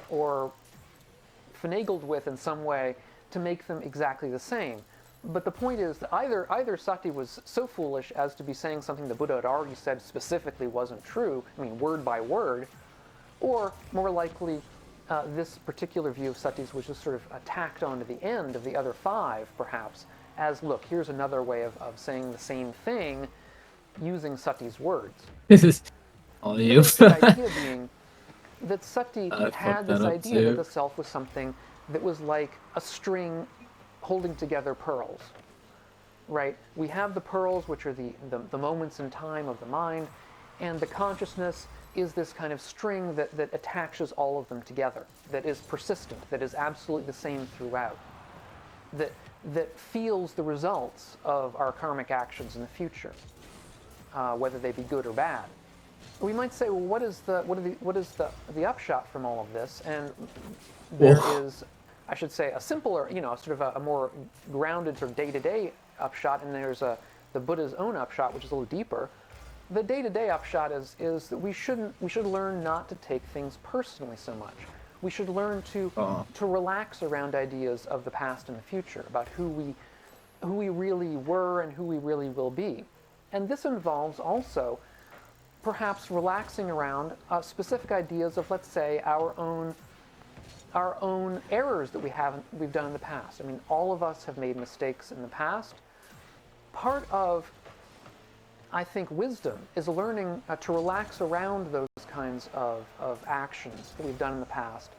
or finagled with in some way to make them exactly the same. But the point is that either Sati was so foolish as to be saying something the Buddha had already said specifically wasn't true, I mean word by word, or more likely this particular view of Sati's was just sort of tacked onto the end of the other 5, perhaps, as, look, here's another way of saying the same thing using Sati's words. This is all The you. basic idea being that Sati I had fucked this that up idea that too. the self was something that was like a string holding together pearls, right? We have the pearls, which are the moments in time of the mind, and the consciousness is this kind of string that attaches all of them together, that is persistent, that is absolutely the same throughout, that feels the results of our karmic actions in the future, whether they be good or bad. We might say, well, what is the upshot from all of this? And there is, I should say, a simpler, sort of a more grounded sort of day-to-day upshot, and there's the Buddha's own upshot, which is a little deeper. The day-to-day upshot is that we should learn not to take things personally so much. We should learn to relax around ideas of the past and the future, about who we really were and who we really will be. And this involves also perhaps relaxing around specific ideas of, let's say, our own errors that we've done in the past. I mean, all of us have made mistakes in the past. Part of, I think, wisdom is learning to relax around those kinds of actions that we've done in the past,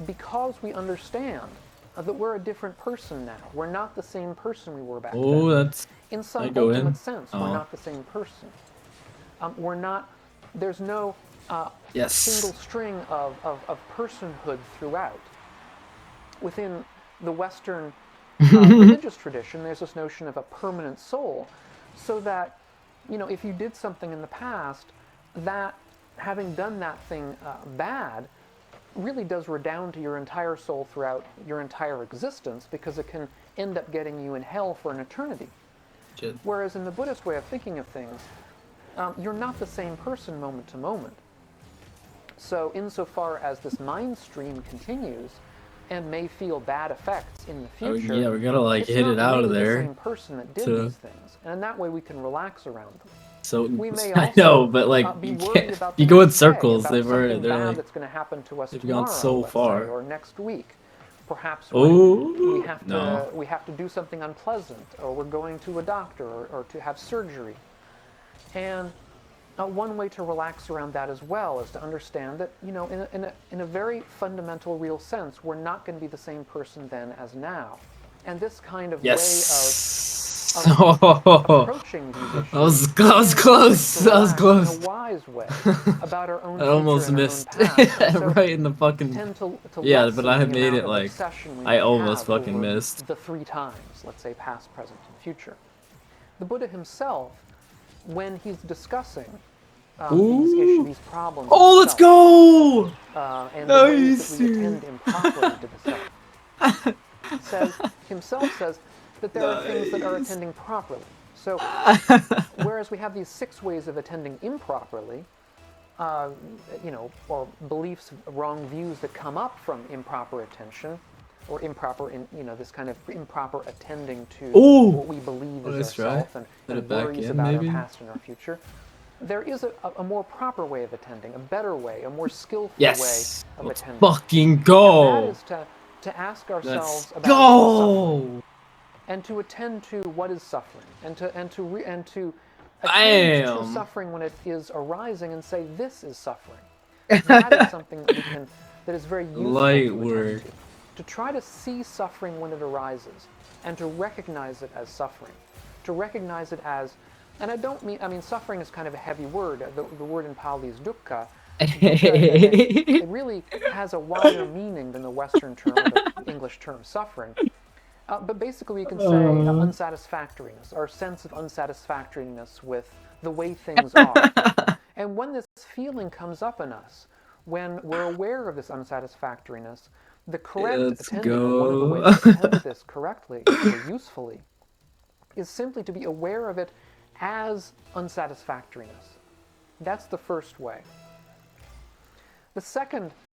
because we understand that we're a different person now. We're not the same person we were back then. That's... In some I go ultimate in. sense, we're not the same person. We're not, there's no single string of personhood throughout. Within the Western religious tradition, there's this notion of a permanent soul, so that, if you did something in the past, that having done that thing bad really does redound to your entire soul throughout your entire existence, because it can end up getting you in hell for an eternity. Shit. Whereas in the Buddhist way of thinking of things, you're not the same person moment to moment. So insofar as this mind stream continues and may feel bad effects in the future, Yeah, we gotta it's hit not it out really of there. the same person that did these things, and in that way we can relax around them. So We may I also know, but be you worried can't. about You the go in next day, circles. about something They're bad that's going to happen to us they've tomorrow, gone so let's far. say, or next week. Perhaps Oh, we have to do something unpleasant, or we're going to a doctor, or to have surgery. And one way to relax around that as well is to understand that, in a very fundamental, real sense, we're not going to be the same person then as now. And this kind of way of approaching these issues that was close. to relax in a wise way about our own I future almost and our missed. own past. And so Right in the fucking... tend to Yeah, lessen but I the made amount it of like... obsession we I might almost have fucking over missed. the 3 times, let's say past, present, and future. The Buddha himself, when he's discussing these problems. Oh, let's go! And the ways that we attend improperly to the self. Himself says that there are things that are attending properly. So, whereas we have these 6 ways of attending improperly, or beliefs, wrong views that come up from improper attention, or this kind of improper attending to what we believe is ourself, and worries about our past and our future. There is a more proper way of attending, a better way, a more skillful way of attending. Fucking go! And that is to ask ourselves about suffering, and to attend to what is suffering, and to attend to suffering when it is arising, and say, this is suffering. That is something that is very useful to attend to try to see suffering when it arises, and to recognize it as suffering, to recognize it as... And I mean, suffering is kind of a heavy word. The word in Pali is dukkha. It really has a wider meaning than the Western term, or the English term, suffering. But basically, you can say unsatisfactoriness, or sense of unsatisfactoriness with the way things are. And when this feeling comes up in us, when we're aware of this unsatisfactoriness, the correct attending, or one of the ways to attend to this correctly or usefully, is simply to be aware of it as unsatisfactoriness. That's the first way. The second